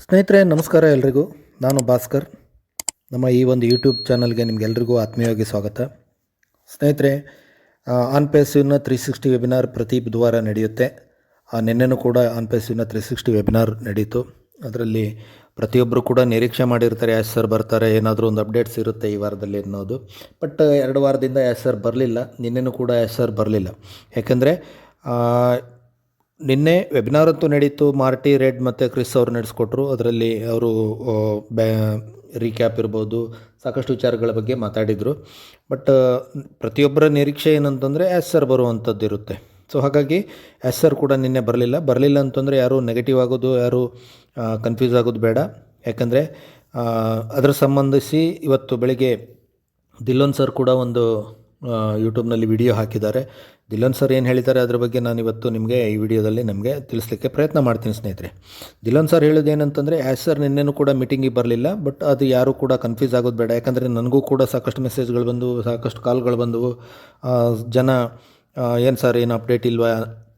ಸ್ನೇಹಿತರೆ ನಮಸ್ಕಾರ ಎಲ್ರಿಗೂ. ನಾನು ಭಾಸ್ಕರ್. ನಮ್ಮ ಈ ಒಂದು ಯೂಟ್ಯೂಬ್ ಚಾನಲ್ಗೆ ನಿಮಗೆಲ್ರಿಗೂ ಆತ್ಮೀಯವಾಗಿ ಸ್ವಾಗತ. ಸ್ನೇಹಿತರೆ, ಆನ್ ಪೇಸಿವ್ನ 360 ವೆಬಿನಾರ್ ಪ್ರತಿ ಬುಧವಾರ ನಡೆಯುತ್ತೆ. ನಿನ್ನೆನೂ ಕೂಡ ಆನ್ ಪೇಸಿವ್ನ 360 ವೆಬಿನಾರ್ ನಡೀತು. ಅದರಲ್ಲಿ ಪ್ರತಿಯೊಬ್ಬರು ಕೂಡ ನಿರೀಕ್ಷೆ ಮಾಡಿರ್ತಾರೆ, ಯಾಸ್ ಸರ್ ಬರ್ತಾರೆ, ಏನಾದರೂ ಒಂದು ಅಪ್ಡೇಟ್ಸ್ ಇರುತ್ತೆ ಈ ವಾರದಲ್ಲಿ ಅನ್ನೋದು. ಬಟ್ 2 ವಾರದಿಂದ ಯಾಸ್ ಸರ್ ಬರಲಿಲ್ಲ. ನಿನ್ನೆನೂ ಕೂಡ ಯಾಸ್ ಸರ್ ಬರಲಿಲ್ಲ. ಯಾಕೆಂದರೆ ನಿನ್ನೆ ವೆಬಿನಾರ್ ಅಂತೂ ನಡೀತು. ಮಾರ್ಟಿ ರೆಡ್ ಮತ್ತು ಕ್ರಿಸ್ ಅವರು ನಡೆಸ್ಕೊಟ್ರು. ಅದರಲ್ಲಿ ಅವರು ರೀಕ್ಯಾಪ್ ಇರ್ಬೋದು, ಸಾಕಷ್ಟು ವಿಚಾರಗಳ ಬಗ್ಗೆ ಮಾತಾಡಿದರು. ಬಟ್ ಪ್ರತಿಯೊಬ್ಬರ ನಿರೀಕ್ಷೆ ಏನಂತಂದರೆ ಆ್ಯಸ್ ಸರ್ ಬರುವಂಥದ್ದು ಇರುತ್ತೆ. ಸೊ ಹಾಗಾಗಿ ಆ್ಯಸ್ ಸರ್ ಕೂಡ ನಿನ್ನೆ ಬರಲಿಲ್ಲ ಅಂತಂದರೆ ಯಾರೂ ನೆಗೆಟಿವ್ ಆಗೋದು, ಯಾರೂ ಕನ್ಫ್ಯೂಸ್ ಆಗೋದು ಬೇಡ. ಯಾಕಂದರೆ ಅದರ ಸಂಬಂಧಿಸಿ ಇವತ್ತು ಬೆಳಿಗ್ಗೆ ದಿಲ್ಲೋನ್ ಸರ್ ಕೂಡ ಒಂದು ಯೂಟ್ಯೂಬ್ನಲ್ಲಿ ವಿಡಿಯೋ ಹಾಕಿದ್ದಾರೆ. ದಿಲ್ಲೋನ್ ಸರ್ ಏನು ಹೇಳಿದ್ದಾರೆ ಅದ್ರ ಬಗ್ಗೆ ನಾನು ಇವತ್ತು ನಿಮಗೆ ಈ ವಿಡಿಯೋದಲ್ಲಿ ನಮಗೆ ತಿಳಿಸ್ಲಿಕ್ಕೆ ಪ್ರಯತ್ನ ಮಾಡ್ತೀನಿ ಸ್ನೇಹಿತರೆ. ದಿಲ್ಲೋನ್ ಸರ್ ಹೇಳೋದು ಏನಂತಂದರೆ, ಆ್ಯಸ್ ಸರ್ ನಿನ್ನೆನೂ ಕೂಡ ಮೀಟಿಂಗಿಗೆ ಬರಲಿಲ್ಲ. ಬಟ್ ಅದು ಯಾರೂ ಕೂಡ ಕನ್ಫ್ಯೂಸ್ ಆಗೋದು ಬೇಡ. ಯಾಕಂದರೆ ನನಗೂ ಕೂಡ ಸಾಕಷ್ಟು ಮೆಸೇಜ್ಗಳು ಬಂದವು, ಸಾಕಷ್ಟು ಕಾಲ್ಗಳು ಬಂದವು. ಜನ ಏನು ಸರ್ ಏನು ಅಪ್ಡೇಟ್ ಇಲ್ವಾ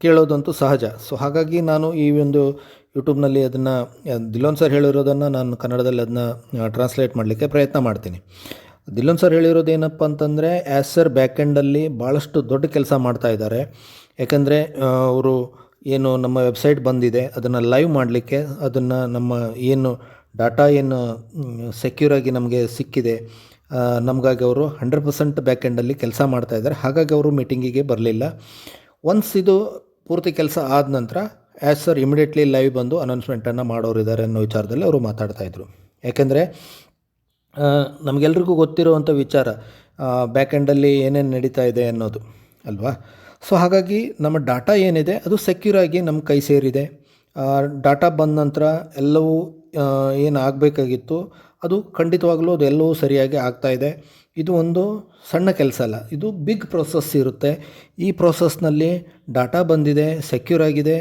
ಕೇಳೋದಂತೂ ಸಹಜ. ಸೊ ಹಾಗಾಗಿ ನಾನು ಈ ಒಂದು ಯೂಟ್ಯೂಬ್ನಲ್ಲಿ ಅದನ್ನು ದಿಲ್ಲೋನ್ ಸರ್ ಹೇಳಿರೋದನ್ನು ನಾನು ಕನ್ನಡದಲ್ಲಿ ಅದನ್ನ ಟ್ರಾನ್ಸ್ಲೇಟ್ ಮಾಡಲಿಕ್ಕೆ ಪ್ರಯತ್ನ ಮಾಡ್ತೀನಿ. ದಿಲ್ಲೋನ್ ಸರ್ ಹೇಳಿರೋದು ಏನಪ್ಪ ಅಂತಂದರೆ, ಆ್ಯಸ್ ಸರ್ ಬ್ಯಾಕೆಂಡಲ್ಲಿ ಭಾಳಷ್ಟು ದೊಡ್ಡ ಕೆಲಸ ಮಾಡ್ತಾ ಇದ್ದಾರೆ. ಯಾಕಂದರೆ ಅವರು ಏನು ನಮ್ಮ ವೆಬ್ಸೈಟ್ ಬಂದಿದೆ ಅದನ್ನು ಲೈವ್ ಮಾಡಲಿಕ್ಕೆ, ಅದನ್ನು ನಮ್ಮ ಏನು ಡಾಟಾ ಏನು ಸೆಕ್ಯೂರಾಗಿ ನಮಗೆ ಸಿಕ್ಕಿದೆ, ನಮಗಾಗಿ ಅವರು 100% ಬ್ಯಾಕೆಂಡಲ್ಲಿ ಕೆಲಸ ಮಾಡ್ತಾಯಿದ್ದಾರೆ. ಹಾಗಾಗಿ ಅವರು ಮೀಟಿಂಗಿಗೆ ಬರಲಿಲ್ಲ. ಒನ್ಸ್ ಇದು ಪೂರ್ತಿ ಕೆಲಸ ಆದ ನಂತರ ಆ್ಯಸ್ ಸರ್ ಇಮಿಡಿಯೇಟ್ಲಿ ಲೈವ್ ಬಂದು ಅನೌನ್ಸ್ಮೆಂಟನ್ನು ಮಾಡೋರಿದ್ದಾರೆ ಅನ್ನೋ ವಿಚಾರದಲ್ಲಿ ಅವರು ಮಾತಾಡ್ತಾಯಿದ್ರು. ಯಾಕೆಂದರೆ ನಮಗೆಲ್ರಿಗೂ ಗೊತ್ತಿರುವಂಥ ವಿಚಾರ ಬ್ಯಾಕೆಂಡಲ್ಲಿ ಏನೇನು ನಡೀತಾ ಇದೆ ಅನ್ನೋದು ಅಲ್ವಾ. ಸೊ ಹಾಗಾಗಿ ನಮ್ಮ ಡಾಟಾ ಏನಿದೆ ಅದು ಸೆಕ್ಯೂರಾಗಿ ನಮ್ಮ ಕೈ ಸೇರಿದೆ. ಡಾಟಾ ಬಂದ ನಂತರ ಎಲ್ಲವೂ ಏನು ಆಗಬೇಕಾಗಿತ್ತು ಅದು ಖಂಡಿತವಾಗಲೂ ಅದು ಎಲ್ಲವೂ ಸರಿಯಾಗಿ ಆಗ್ತಾಯಿದೆ. ಇದು ಒಂದು ಸಣ್ಣ ಕೆಲಸ ಅಲ್ಲ, ಇದು ಬಿಗ್ ಪ್ರೊಸೆಸ್ ಇರುತ್ತೆ. ಈ ಪ್ರೊಸೆಸ್ನಲ್ಲಿ ಡಾಟಾ ಬಂದಿದೆ, ಸೆಕ್ಯೂರ್ ಆಗಿದೆ,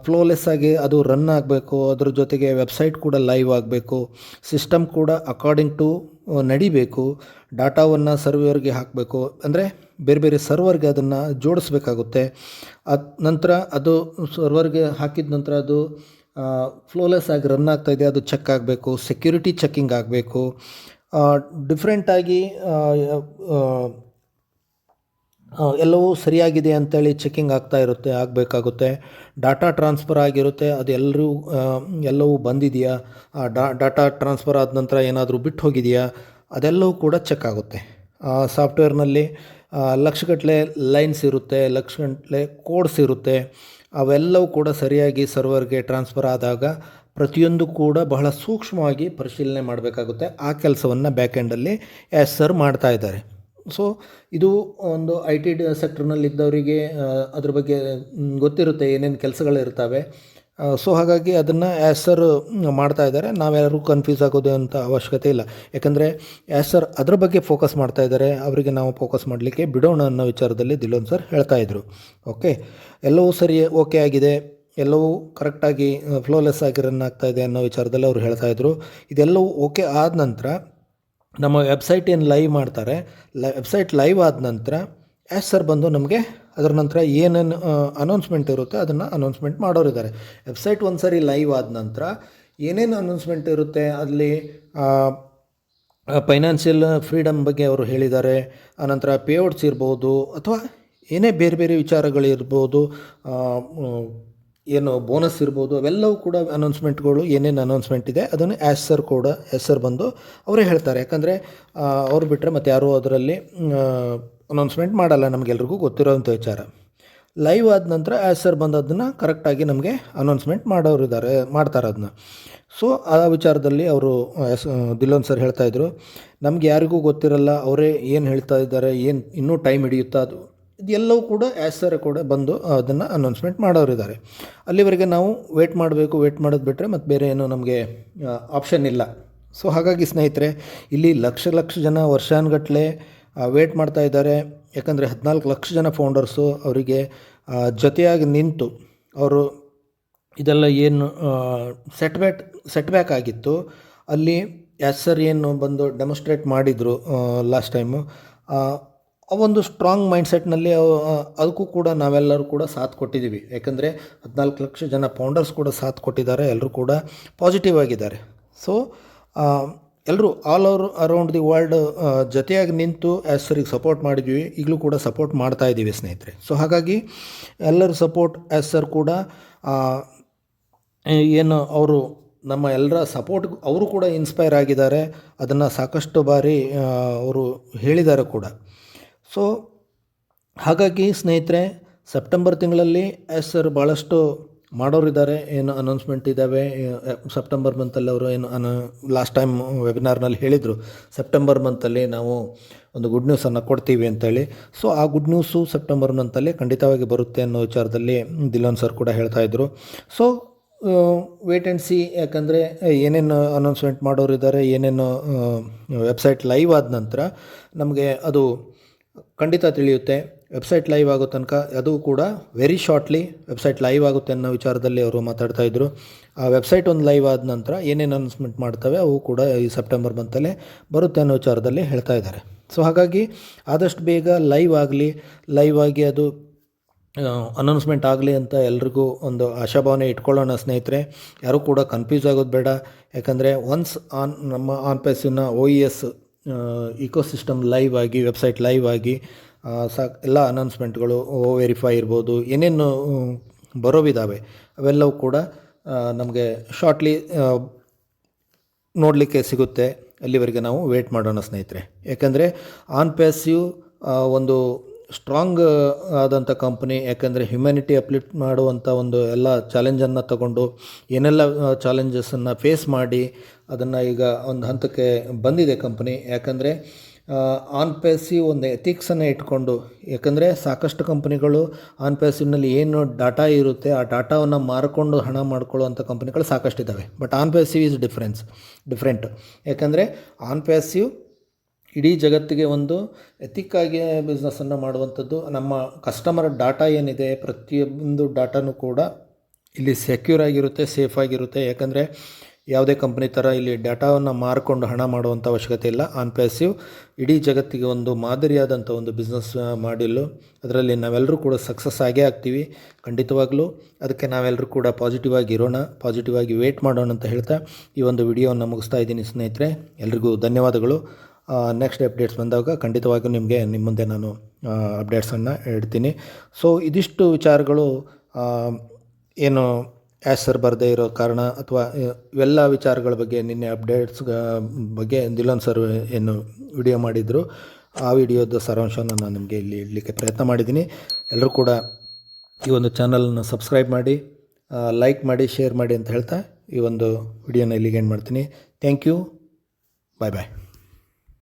ಫ್ಲೋಲೆಸ್ ಆಗಿ ಅದು ರನ್ ಆಗಬೇಕು. ಅದ್ರ ಜೊತೆಗೆ ವೆಬ್ಸೈಟ್ ಕೂಡ ಲೈವ್ ಆಗಬೇಕು, ಸಿಸ್ಟಮ್ ಕೂಡ ಅಕಾರ್ಡಿಂಗ್ ಟು ನಡಿಬೇಕು. ಡಾಟಾವನ್ನು ಸರ್ವರ್ಗೆ ಹಾಕಬೇಕು, ಅಂದರೆ ಬೇರೆ ಬೇರೆ ಸರ್ವರ್ಗೆ ಅದನ್ನು ಜೋಡಿಸ್ಬೇಕಾಗುತ್ತೆ. ನಂತರ ಅದು ಸರ್ವರ್ಗೆ ಹಾಕಿದ ನಂತರ ಅದು ಫ್ಲೋಲೆಸ್ ಆಗಿ ರನ್ ಆಗ್ತಾಯಿದೆ, ಅದು ಚೆಕ್ ಆಗಬೇಕು, ಸೆಕ್ಯೂರಿಟಿ ಚೆಕ್ಕಿಂಗ್ ಆಗಬೇಕು. ಡಿಫ್ರೆಂಟಾಗಿ ಎಲ್ಲವೂ ಸರಿಯಾಗಿದೆ ಅಂತೇಳಿ ಚೆಕ್ಕಿಂಗ್ ಆಗಬೇಕಾಗುತ್ತೆ. ಡಾಟಾ ಟ್ರಾನ್ಸ್ಫರ್ ಆಗಿರುತ್ತೆ, ಅದು ಎಲ್ಲವೂ ಬಂದಿದೆಯಾ, ಡಾಟಾ ಟ್ರಾನ್ಸ್ಫರ್ ಆದ ನಂತರ ಏನಾದರೂ ಬಿಟ್ಟು ಹೋಗಿದೆಯಾ, ಅದೆಲ್ಲವೂ ಕೂಡ ಚೆಕ್ ಆಗುತ್ತೆ. ಸಾಫ್ಟ್ವೇರ್ನಲ್ಲಿ ಲಕ್ಷಗಟ್ಟಲೆ ಲೈನ್ಸ್ ಇರುತ್ತೆ, ಲಕ್ಷಗಟ್ಟಲೆ ಕೋಡ್ಸ್ ಇರುತ್ತೆ. ಅವೆಲ್ಲವೂ ಕೂಡ ಸರಿಯಾಗಿ ಸರ್ವರ್ಗೆ ಟ್ರಾನ್ಸ್ಫರ್ ಆದಾಗ ಪ್ರತಿಯೊಂದು ಕೂಡ ಬಹಳ ಸೂಕ್ಷ್ಮವಾಗಿ ಪರಿಶೀಲನೆ ಮಾಡಬೇಕಾಗುತ್ತೆ. ಆ ಕೆಲಸವನ್ನು ಬ್ಯಾಕೆಂಡಲ್ಲಿ ಆ್ಯಸ್ ಸರ್ ಮಾಡ್ತಾ ಇದ್ದಾರೆ. ಸೊ ಇದು ಒಂದು IT ಸೆಕ್ಟರ್ನಲ್ಲಿದ್ದವರಿಗೆ ಅದ್ರ ಬಗ್ಗೆ ಗೊತ್ತಿರುತ್ತೆ, ಏನೇನು ಕೆಲಸಗಳಿರ್ತವೆ. ಸೊ ಹಾಗಾಗಿ ಅದನ್ನು ಆ್ಯಸ್ ಸರ್ ಮಾಡ್ತಾ ಇದ್ದಾರೆ. ನಾವ್ಯಾರು ಕನ್ಫ್ಯೂಸ್ ಆಗೋದು ಅಂತ ಅವಶ್ಯಕತೆ ಇಲ್ಲ. ಯಾಕಂದರೆ ಆ್ಯಸ್ ಸರ್ ಅದ್ರ ಬಗ್ಗೆ ಫೋಕಸ್ ಮಾಡ್ತಾ ಇದ್ದಾರೆ, ಅವರಿಗೆ ನಾವು ಫೋಕಸ್ ಮಾಡಲಿಕ್ಕೆ ಬಿಡೋಣ ಅನ್ನೋ ವಿಚಾರದಲ್ಲಿ ದಿಲ್ಲೋನ್ ಸರ್ ಹೇಳ್ತಾಯಿದ್ರು. ಓಕೆ, ಎಲ್ಲವೂ ಸರಿ, ಓಕೆ ಆಗಿದೆ, ಎಲ್ಲವೂ ಕರೆಕ್ಟಾಗಿ ಫ್ಲೋಲೆಸ್ ಆಗಿ ರನ್ ಆಗ್ತಾಯಿದೆ ಅನ್ನೋ ವಿಚಾರದಲ್ಲಿ ಅವರು ಹೇಳ್ತಾಯಿದ್ರು. ಇದೆಲ್ಲವೂ ಓಕೆ ಆದ ನಂತರ ನಮ್ಮ ವೆಬ್ಸೈಟ್ ಏನು ಲೈವ್ ಮಾಡ್ತಾರೆ, ವೆಬ್ಸೈಟ್ ಲೈವ್ ಆದ ನಂತರ ಆ್ಯಸ್ ಸರ್ ಬಂದು ನಮಗೆ ಅದರ ನಂತರ ಏನೇನು ಅನೌನ್ಸ್ಮೆಂಟ್ ಇರುತ್ತೆ ಅದನ್ನು ಅನೌನ್ಸ್ಮೆಂಟ್ ಮಾಡೋರಿದ್ದಾರೆ. ವೆಬ್ಸೈಟ್ ಒಂದು ಸರಿ ಲೈವ್ ಆದ ನಂತರ ಏನೇನು ಅನೌನ್ಸ್ಮೆಂಟ್ ಇರುತ್ತೆ, ಅಲ್ಲಿ ಫೈನಾನ್ಷಿಯಲ್ ಫ್ರೀಡಮ್ ಬಗ್ಗೆ ಅವರು ಹೇಳಿದ್ದಾರೆ. ಆನಂತರ ಪೇಔಟ್ಸ್ ಇರ್ಬೋದು, ಅಥವಾ ಏನೇ ಬೇರೆ ಬೇರೆ ವಿಚಾರಗಳಿರ್ಬೋದು, ಏನು ಬೋನಸ್ ಇರ್ಬೋದು, ಅವೆಲ್ಲವೂ ಕೂಡ ಅನೌನ್ಸ್ಮೆಂಟ್ಗಳು, ಏನೇನು ಅನೌನ್ಸ್ಮೆಂಟ್ ಇದೆ ಅದನ್ನು ಆ್ಯಸ್ ಸರ್ ಬಂದು ಅವರೇ ಹೇಳ್ತಾರೆ. ಯಾಕಂದರೆ ಅವ್ರು ಬಿಟ್ಟರೆ ಮತ್ತು ಯಾರೂ ಅದರಲ್ಲಿ ಅನೌನ್ಸ್ಮೆಂಟ್ ಮಾಡಲ್ಲ, ನಮಗೆಲ್ರಿಗೂ ಗೊತ್ತಿರೋವಂಥ ವಿಚಾರ. ಲೈವ್ ಆದ ನಂತರ ಆ್ಯಸ್ ಸರ್ ಬಂದು ಅದನ್ನು ಕರೆಕ್ಟಾಗಿ ನಮಗೆ ಅನೌನ್ಸ್ಮೆಂಟ್ ಮಾಡ್ತಾರೆ ಅದನ್ನ. ಸೊ ಆ ವಿಚಾರದಲ್ಲಿ ಅವರು ದಿಲ್ಲೋನ್ ಸರ್ ಹೇಳ್ತಾಯಿದ್ರು, ನಮ್ಗೆ ಯಾರಿಗೂ ಗೊತ್ತಿರಲ್ಲ ಅವರೇ ಏನು ಹೇಳ್ತಾ ಇದ್ದಾರೆ, ಏನು ಇನ್ನೂ ಟೈಮ್ ಹಿಡಿಯುತ್ತಾ, ಅದು ಇದೆಲ್ಲವೂ ಕೂಡ ಆ್ಯಸ್ ಸರ್ ಕೂಡ ಬಂದು ಅದನ್ನು ಅನೌನ್ಸ್ಮೆಂಟ್ ಮಾಡೋರಿದ್ದಾರೆ. ಅಲ್ಲಿವರೆಗೆ ನಾವು ವೇಟ್ ಮಾಡೋದು ಬಿಟ್ಟರೆ ಮತ್ತು ಬೇರೆ ಏನೂ ನಮಗೆ ಆಪ್ಷನ್ ಇಲ್ಲ. ಸೊ ಹಾಗಾಗಿ ಸ್ನೇಹಿತರೆ, ಇಲ್ಲಿ ಲಕ್ಷ ಜನ ವರ್ಷಾನುಗಟ್ಟಲೆ ವೇಟ್ ಮಾಡ್ತಾ ಇದ್ದಾರೆ. ಯಾಕಂದರೆ 14 ಲಕ್ಷ ಜನ ಫೌಂಡರ್ಸು ಅವರಿಗೆ ಜೊತೆಯಾಗಿ ನಿಂತು ಅವರು ಇದೆಲ್ಲ ಏನು ಸೆಟ್ಬ್ಯಾಕ್ ಆಗಿತ್ತು ಅಲ್ಲಿ ಆ್ಯಸ್ ಸರ್ ಏನು ಬಂದು ಡೆಮೋಸ್ಟ್ರೇಟ್ ಮಾಡಿದರು ಲಾಸ್ಟ್ ಟೈಮು, ಆ ಒಂದು ಸ್ಟ್ರಾಂಗ್ ಮೈಂಡ್ಸೆಟ್ನಲ್ಲಿ ಅದಕ್ಕೂ ಕೂಡ ನಾವೆಲ್ಲರೂ ಕೂಡ ಸಾಥ್ ಕೊಟ್ಟಿದ್ದೀವಿ. ಯಾಕಂದರೆ 14 ಲಕ್ಷ ಜನ ಫೌಂಡರ್ಸ್ ಕೂಡ ಸಾಥ್ ಕೊಟ್ಟಿದ್ದಾರೆ. ಎಲ್ಲರೂ ಕೂಡ ಪಾಸಿಟಿವ್ ಆಗಿದ್ದಾರೆ. ಸೊ ಎಲ್ಲರೂ ಆಲ್ ಅರೌಂಡ್ ದಿ ವರ್ಲ್ಡ್ ಜೊತೆಯಾಗಿ ನಿಂತು ಆ್ಯಸ್ ಸರ್ಗೆ ಸಪೋರ್ಟ್ ಮಾಡಿದ್ವಿ. ಈಗಲೂ ಕೂಡ ಸಪೋರ್ಟ್ ಮಾಡ್ತಾ ಇದ್ದೀವಿ ಸ್ನೇಹಿತರೆ. ಸೊ ಹಾಗಾಗಿ ಎಲ್ಲರ ಸಪೋರ್ಟ್ ಆ್ಯಸ್ ಸರ್ ಕೂಡ ಏನು ಅವರು ನಮ್ಮ ಎಲ್ಲರ ಸಪೋರ್ಟ್ ಅವರು ಕೂಡ ಇನ್ಸ್ಪೈರ್ ಆಗಿದ್ದಾರೆ. ಅದನ್ನು ಸಾಕಷ್ಟು ಬಾರಿ ಅವರು ಹೇಳಿದ್ದಾರೆ ಕೂಡ. ಸೊ ಹಾಗಾಗಿ ಸ್ನೇಹಿತರೆ, ಸೆಪ್ಟೆಂಬರ್ ತಿಂಗಳಲ್ಲಿ ಆ್ಯಸ್ ಸರ್ ಭಾಳಷ್ಟು ಮಾಡೋರಿದ್ದಾರೆ. ಏನು ಅನೌನ್ಸ್ಮೆಂಟ್ ಇದ್ದಾವೆ ಸೆಪ್ಟೆಂಬರ್ ಮಂತಲ್ಲಿ. ಅವರು ಏನು ಲಾಸ್ಟ್ ಟೈಮ್ ವೆಬಿನಾರ್ನಲ್ಲಿ ಹೇಳಿದರು, ಸೆಪ್ಟೆಂಬರ್ ಮಂತಲ್ಲಿ ನಾವು ಒಂದು ಗುಡ್ ನ್ಯೂಸನ್ನು ಕೊಡ್ತೀವಿ ಅಂತೇಳಿ. ಸೊ ಆ ಗುಡ್ ನ್ಯೂಸು ಸೆಪ್ಟೆಂಬರ್ ಮಂತಲ್ಲಿ ಖಂಡಿತವಾಗಿ ಬರುತ್ತೆ ಅನ್ನೋ ವಿಚಾರದಲ್ಲಿ ದಿಲೋನ್ ಸರ್ ಕೂಡ ಹೇಳ್ತಾಯಿದ್ರು. So wait and see. ಯಾಕಂದರೆ ಏನೇನು ಅನೌನ್ಸ್ಮೆಂಟ್ ಮಾಡೋರಿದ್ದಾರೆ, ಏನೇನು ವೆಬ್ಸೈಟ್ ಲೈವ್ ಆದ ನಂತರ ನಮಗೆ ಅದು ಖಂಡಿತ ತಿಳಿಯುತ್ತೆ. ವೆಬ್ಸೈಟ್ ಲೈವ್ ಆಗೋ ತನಕ ಅದು ಕೂಡ ವೆರಿ ಶಾರ್ಟ್ಲಿ ವೆಬ್ಸೈಟ್ ಲೈವ್ ಆಗುತ್ತೆ ಅನ್ನೋ ವಿಚಾರದಲ್ಲಿ ಅವರು ಮಾತಾಡ್ತಾಯಿದ್ರು. ಆ ವೆಬ್ಸೈಟ್ ಒಂದು ಲೈವ್ ಆದ ನಂತರ ಏನೇನು ಅನೌನ್ಸ್ಮೆಂಟ್ ಮಾಡ್ತವೆ ಅವು ಕೂಡ ಈ ಸೆಪ್ಟೆಂಬರ್ ಮಂತಲ್ಲೇ ಬರುತ್ತೆ ಅನ್ನೋ ವಿಚಾರದಲ್ಲಿ ಹೇಳ್ತಾ ಇದ್ದಾರೆ. ಸೊ ಹಾಗಾಗಿ ಆದಷ್ಟು ಬೇಗ ಲೈವ್ ಆಗಿ ಅದು ಅನೌನ್ಸ್ಮೆಂಟ್ ಆಗಲಿ ಅಂತ ಎಲ್ರಿಗೂ ಒಂದು ಆಶಾಭಾವನೆ ಇಟ್ಕೊಳ್ಳೋಣ ಸ್ನೇಹಿತರೆ. ಯಾರೂ ಕೂಡ ಕನ್ಫ್ಯೂಸ್ ಆಗೋದು ಬೇಡ. ಯಾಕಂದರೆ ಒನ್ಸ್ ನಮ್ಮ ಆನ್ಪೇಸಿನ OES ಇಕೋಸಿಸ್ಟಮ್ ಲೈವ್ ಆಗಿ, ವೆಬ್ಸೈಟ್ ಲೈವ್ ಆಗಿ ಎಲ್ಲ ಅನೌನ್ಸ್ಮೆಂಟ್ಗಳು ವೆರಿಫೈ ಇರ್ಬೋದು, ಏನೇನು ಬರೋವಿದ್ದಾವೆ ಅವೆಲ್ಲವೂ ಕೂಡ ನಮಗೆ ಶಾರ್ಟ್ಲಿ ನೋಡಲಿಕ್ಕೆ ಸಿಗುತ್ತೆ. ಅಲ್ಲಿವರೆಗೆ ನಾವು ವೇಟ್ ಮಾಡೋಣ ಸ್ನೇಹಿತರೆ. ಯಾಕಂದರೆ ಆನ್ಪೇಸಿವ್ ಒಂದು ಸ್ಟ್ರಾಂಗ್ ಆದಂಥ ಕಂಪ್ನಿ. ಯಾಕಂದರೆ ಹ್ಯುಮ್ಯಾನಿಟಿ ಅಪ್ಲಿಫ್ಟ್ ಮಾಡುವಂಥ ಒಂದು ಎಲ್ಲ ಚಾಲೆಂಜನ್ನು ತಗೊಂಡು ಏನೆಲ್ಲ ಚಾಲೆಂಜಸನ್ನು ಫೇಸ್ ಮಾಡಿ ಅದನ್ನು ಈಗ ಒಂದು ಹಂತಕ್ಕೆ ಬಂದಿದೆ ಕಂಪ್ನಿ. ಯಾಕಂದರೆ ಆನ್ಪೇಸಿವ್ ಒಂದು ಎಥಿಕ್ಸನ್ನು ಇಟ್ಕೊಂಡು, ಯಾಕಂದರೆ ಸಾಕಷ್ಟು ಕಂಪ್ನಿಗಳು ಆನ್ಪೇಸಿವ್ನಲ್ಲಿ ಏನು ಡಾಟಾ ಇರುತ್ತೆ ಆ ಡಾಟಾವನ್ನು ಮಾರಿಕೊಂಡು ಹಣ ಮಾಡ್ಕೊಳ್ಳುವಂಥ ಕಂಪ್ನಿಗಳು ಸಾಕಷ್ಟಿದ್ದಾವೆ. ಬಟ್ ಆನ್ಪೇಸಿವ್ ಈಸ್ ಡಿಫ್ರೆಂಟ್. ಯಾಕಂದರೆ ಆನ್ಪೇಸಿವ್ ಇಡೀ ಜಗತ್ತಿಗೆ ಒಂದು ಎಥಿಕ್ಕಾಗಿ ಬಿಸ್ನೆಸ್ಸನ್ನು ಮಾಡುವಂಥದ್ದು. ನಮ್ಮ ಕಸ್ಟಮರ್ ಡಾಟಾ ಏನಿದೆ ಪ್ರತಿಯೊಂದು ಡಾಟಾನೂ ಕೂಡ ಇಲ್ಲಿ ಸೆಕ್ಯೂರ್ ಆಗಿರುತ್ತೆ, ಸೇಫ್ ಆಗಿರುತ್ತೆ. ಯಾಕಂದರೆ ಯಾವುದೇ ಕಂಪ್ನಿ ಥರ ಇಲ್ಲಿ ಡಾಟಾವನ್ನು ಮಾರಿಕೊಂಡು ಹಣ ಮಾಡುವಂಥ ಅವಶ್ಯಕತೆ ಇಲ್ಲ. ಆನ್ಪೇಸಿವ್ ಇಡೀ ಜಗತ್ತಿಗೆ ಒಂದು ಮಾದರಿಯಾದಂಥ ಒಂದು ಬಿಸ್ನೆಸ್ ಮಾಡಿಲ್ಲು. ಅದರಲ್ಲಿ ನಾವೆಲ್ಲರೂ ಕೂಡ ಸಕ್ಸಸ್ ಆಗೇ ಆಗ್ತೀವಿ ಖಂಡಿತವಾಗ್ಲೂ. ಅದಕ್ಕೆ ನಾವೆಲ್ಲರೂ ಕೂಡ ಪಾಸಿಟಿವ್ ಆಗಿ ಇರೋಣ, ಪಾಸಿಟಿವ್ ಆಗಿ ವೇಟ್ ಮಾಡೋಣ ಅಂತ ಹೇಳ್ತಾ ಈ ಒಂದು ವಿಡಿಯೋವನ್ನು ಮುಗಿಸ್ತಾ ಇದ್ದೀನಿ ಸ್ನೇಹಿತರೆ. ಎಲ್ರಿಗೂ ಧನ್ಯವಾದಗಳು. ನೆಕ್ಸ್ಟ್ ಅಪ್ಡೇಟ್ಸ್ ಬಂದಾಗ ಖಂಡಿತವಾಗಿಯೂ ನಿಮ್ಮ ಮುಂದೆ ನಾನು ಅಪ್ಡೇಟ್ಸನ್ನು ಇಡ್ತೀನಿ. ಸೊ ಇದಿಷ್ಟು ವಿಚಾರಗಳು ಏನು ಆ್ಯಸ್ ಸರ್ ಬರದೇ ಇರೋ ಕಾರಣ ಅಥವಾ ಇವೆಲ್ಲ ವಿಚಾರಗಳ ಬಗ್ಗೆ ನಿನ್ನೆ ಅಪ್ಡೇಟ್ಸ್ ಬಗ್ಗೆ ದಿಲೋನ್ ಸರ್ ಏನು ವಿಡಿಯೋ ಮಾಡಿದರು ಆ ವಿಡಿಯೋದ ಸಾರಾಂಶವನ್ನು ನಾನು ನಿಮಗೆ ಇಲ್ಲಿ ಇಡಲಿಕ್ಕೆ ಪ್ರಯತ್ನ ಮಾಡಿದ್ದೀನಿ. ಎಲ್ಲರೂ ಕೂಡ ಈ ಒಂದು ಚಾನಲನ್ನು ಸಬ್ಸ್ಕ್ರೈಬ್ ಮಾಡಿ, ಲೈಕ್ ಮಾಡಿ, ಶೇರ್ ಮಾಡಿ ಅಂತ ಹೇಳ್ತಾ ಈ ಒಂದು ವಿಡಿಯೋನ ಇಲ್ಲಿಗೆ ಎಂಡ್ ಮಾಡ್ತೀನಿ. Thank you. Bye bye.